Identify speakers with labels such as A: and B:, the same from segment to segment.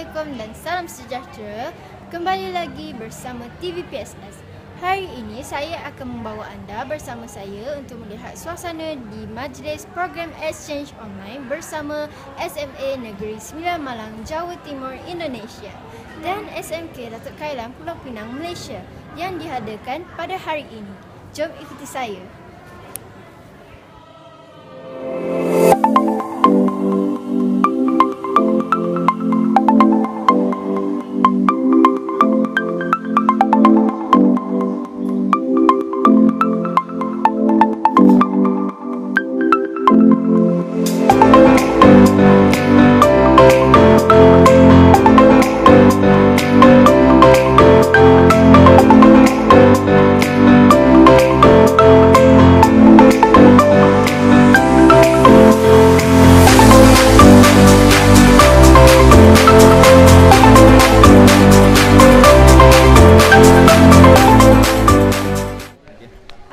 A: Assalamualaikum dan salam sejahtera. Kembali lagi bersama TV PSS. Hari ini saya akan membawa anda bersama saya untuk melihat suasana di majlis program exchange online bersama SMA Negeri Sembilan Malang, Jawa Timur, Indonesia dan SMK Datuk Kailan, Pulau Pinang, Malaysia yang diadakan pada hari ini. Jom ikuti saya.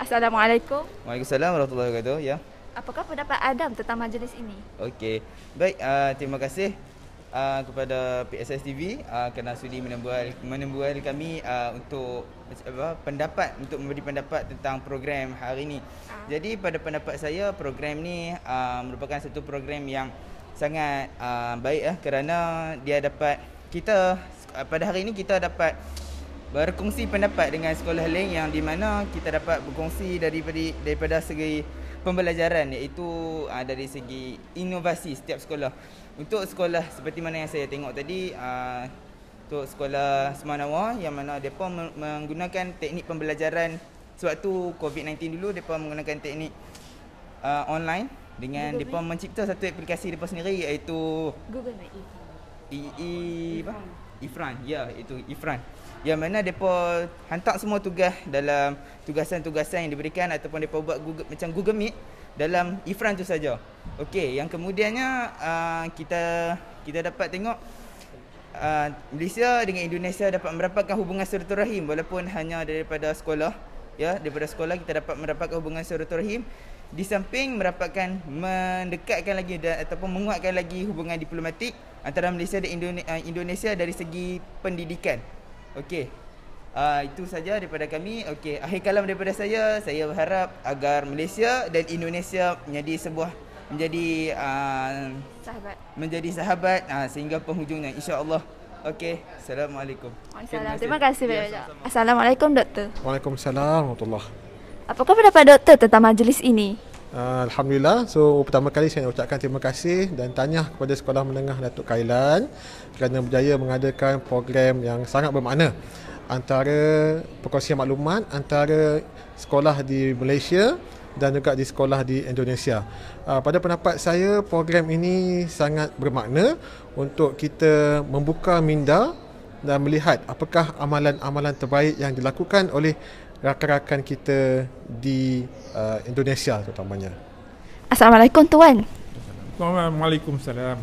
B: Assalamualaikum.
C: Waalaikumsalam warahmatullahi wabarakatuh. Ya.
B: Apakah pendapat Adam tentang majlis ini?
C: Okey. Baik, terima kasih kepada PSS TV kerana sudi menembual kami untuk pendapat untuk memberi pendapat tentang program hari ini. Jadi pada pendapat saya program ni merupakan satu program yang sangat baik kerana dia dapat kita pada hari ini kita dapat berkongsi pendapat dengan sekolah lain yang di mana kita dapat berkongsi daripada segi pembelajaran, iaitu dari segi inovasi setiap sekolah. Untuk sekolah seperti mana yang saya tengok tadi, untuk sekolah Semanawa yang mana mereka menggunakan teknik pembelajaran sewaktu COVID-19 dulu, mereka menggunakan teknik online dengan mereka mencipta satu aplikasi mereka sendiri, iaitu
B: Google Meet.
C: Ifran. Ya, itu Ifran. Yang mana mereka hantar semua tugas dalam tugasan-tugasan yang diberikan ataupun mereka buat Google Meet dalam Ifran tu saja. Okey, yang kemudiannya kita dapat tengok Malaysia dengan Indonesia dapat merapatkan hubungan silaturahim walaupun hanya daripada sekolah. Ya, daripada sekolah kita dapat merapatkan hubungan silaturahim di samping mendekatkan lagi ataupun menguatkan lagi hubungan diplomatik antara Malaysia dan Indonesia dari segi pendidikan. Okey. Itu saja daripada kami. Okey, akhir kalam daripada saya berharap agar Malaysia dan Indonesia menjadi sahabat sehingga penghujungnya, insya-Allah. Okey, assalamualaikum.
B: Waalaikumsalam. Terima kasih banyak. Assalamualaikum doktor.
D: Waalaikumsalam warahmatullahi.
B: Apakah pendapat doktor tentang majlis ini?
D: Alhamdulillah. So pertama kali saya nak ucapkan terima kasih dan tahniah kepada Sekolah Menengah Datuk Kailan kerana berjaya mengadakan program yang sangat bermakna antara perkongsian maklumat antara sekolah di Malaysia dan juga di sekolah di Indonesia. Pada pendapat saya, program ini sangat bermakna untuk kita membuka minda dan melihat apakah amalan-amalan terbaik yang dilakukan oleh rakan-rakan kita di Indonesia terutamanya.
B: Assalamualaikum Tuan.
E: Waalaikumsalam.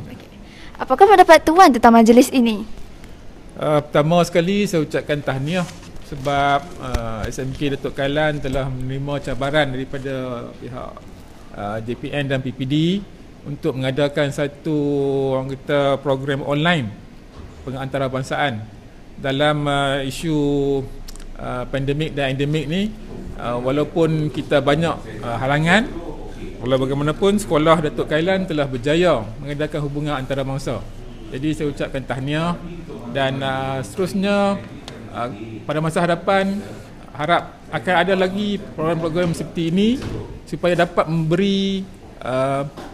B: Apakah pendapat Tuan tentang majlis ini?
E: Pertama sekali saya ucapkan tahniah sebab SMK Datuk Kailan telah menerima cabaran daripada pihak JPN dan PPD untuk mengadakan satu program online pengantarabangsaaan dalam isu pandemik dan endemik ni. Walaupun kita banyak halangan, walau bagaimanapun sekolah Datuk Kailan telah berjaya mengadakan hubungan antarabangsa. Jadi saya ucapkan tahniah dan seterusnya pada masa hadapan harap akan ada lagi program-program seperti ini supaya dapat memberi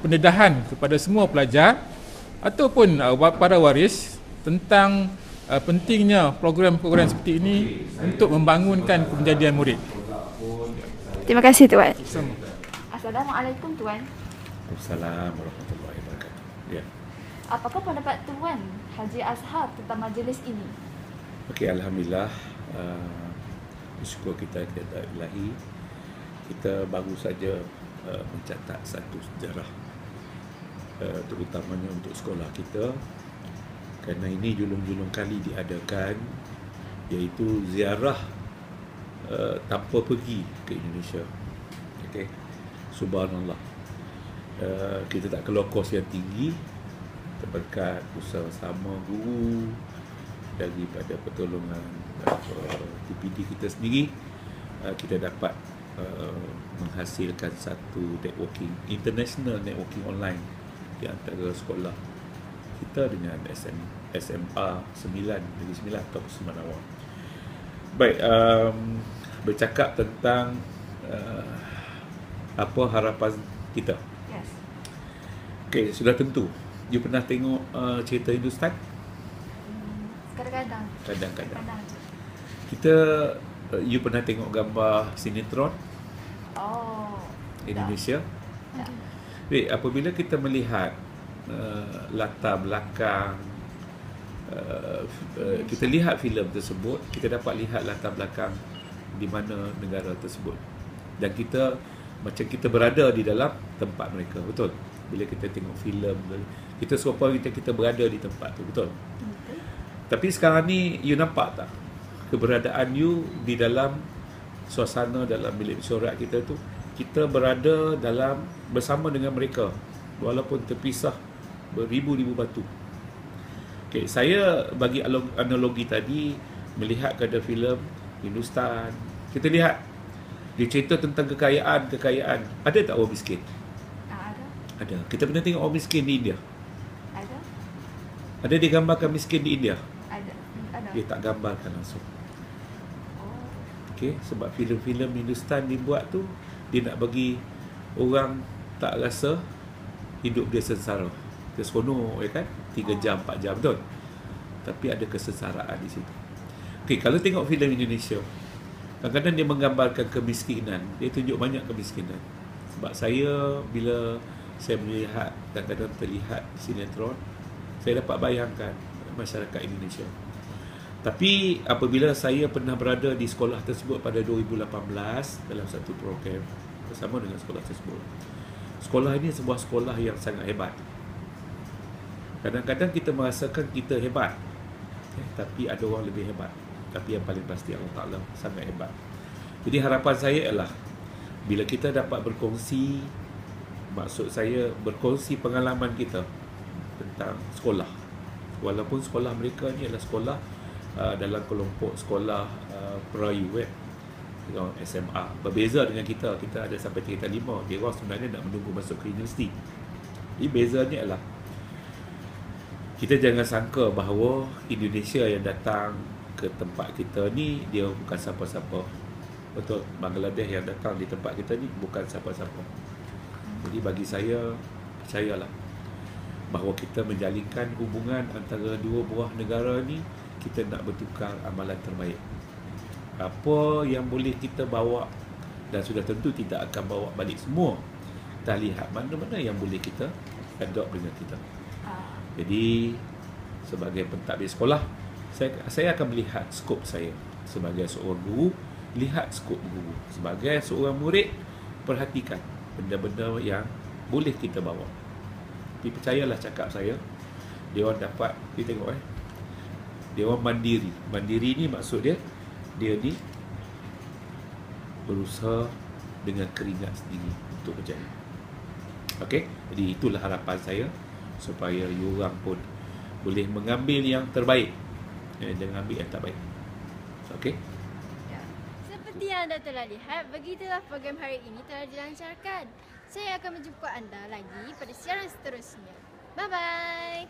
E: pendedahan kepada semua pelajar ataupun para waris tentang pentingnya program-program seperti ini untuk membangunkan kemenjadian murid.
B: Terima kasih Tuan. Assalamualaikum Tuan.
F: Waalaikumsalam warahmatullahi wabarakatuh. Ya.
B: Apakah pendapat Tuan Haji Azhar tentang majlis ini?
F: Okey, alhamdulillah. Bersyukur kita kepada Ilahi. Kita baru saja mencatat satu sejarah terutamanya untuk sekolah kita. Kerana ini julung-julung kali diadakan, iaitu ziarah tanpa pergi ke Indonesia. Okey. Subhanallah. Kita tak keluar kos yang tinggi, berkat usaha-sama guru daripada pertolongan PPD kita sendiri, kita dapat menghasilkan satu networking, international networking online di antara sekolah kita dengan SMA 9 Negeri Sembilan atau Semanawa. Baik, bercakap tentang apa harapan kita.
B: Yes.
F: Okey, sudah tentu you pernah tengok cerita Hindustan?
B: Kadang-kadang.
F: Kadang-kadang.
B: Kadang.
F: Kita you pernah tengok gambar sinetron
B: Oh.
F: Indonesia?
B: Tak.
F: Baik, apabila kita melihat latar belakang, kita lihat filem tersebut, kita dapat lihat latar belakang di mana negara tersebut, dan kita macam kita berada di dalam tempat mereka, betul? Bila kita tengok filem, kita serupa kita berada di tempat tu, betul?
B: Betul.
F: Tapi sekarang ni you nampak tak keberadaan you di dalam suasana dalam bilik mesyuarat kita tu, kita berada dalam bersama dengan mereka walaupun terpisah beribu-ribu batu. Okey, saya bagi analogi tadi melihat kepada filem Hindustan. Kita lihat dia cerita tentang kekayaan. Ada tak orang miskin?
B: Ada.
F: Ada. Kita pernah tengok orang miskin di India.
B: Ada.
F: Ada digambarkan miskin di India.
B: Ada.
F: Dia tak gambarkan langsung.
B: Oh.
F: Okey, sebab filem-filem Hindustan dibuat tu dia nak bagi orang tak rasa hidup dia sengsara. Dia seronok, ya kan? 3 jam, 4 jam, betul? Tapi ada kesengsaraan di situ. Okey, kalau tengok filem Indonesia, kadang-kadang dia menggambarkan kemiskinan. Dia tunjuk banyak kemiskinan. Sebab saya, bila saya melihat, kadang-kadang terlihat sinetron, saya dapat bayangkan masyarakat Indonesia. Tapi apabila saya pernah berada di sekolah tersebut pada 2018 dalam satu program bersama dengan sekolah tersebut. Sekolah ini sebuah sekolah yang sangat hebat. Kadang-kadang kita merasakan kita hebat, tapi ada orang lebih hebat. Tapi yang paling pasti Allah Ta'ala sangat hebat. Jadi harapan saya ialah bila kita dapat berkongsi, maksud saya berkongsi pengalaman kita tentang sekolah. Walaupun sekolah mereka ni adalah sekolah dalam kelompok sekolah perayu, SMA. Berbeza dengan kita ada sampai tingkatan 5. Dia orang sebenarnya nak menunggu masuk ke universiti. Jadi bezanya adalah kita jangan sangka bahawa Indonesia yang datang ke tempat kita ni dia bukan siapa-siapa. Betul, Bangladesh yang datang di tempat kita ni bukan siapa-siapa. Jadi bagi saya, percayalah bahawa kita menjalinkan hubungan antara dua buah negara ni, kita nak bertukar amalan terbaik. Apa yang boleh kita bawa, dan sudah tentu tidak akan bawa balik semua, kita lihat mana-mana yang boleh kita adopt dengan kita. Jadi sebagai pentadbir sekolah, saya akan melihat skop saya sebagai seorang guru, lihat skop guru. Sebagai seorang murid, perhatikan benda-benda yang boleh kita bawa. Tapi percayalah cakap saya, dia orang dapat, kita tengok dia orang mandiri. Mandiri ni maksud dia ni berusaha dengan keringat sendiri untuk berjaya. Okey, jadi itulah harapan saya supaya you orang pun boleh mengambil yang terbaik, jangan ambil yang tak baik. Okey.
A: Seperti yang anda telah lihat, begitulah program hari ini telah dilancarkan. Saya akan menjumpa anda lagi pada siaran seterusnya. Bye-bye.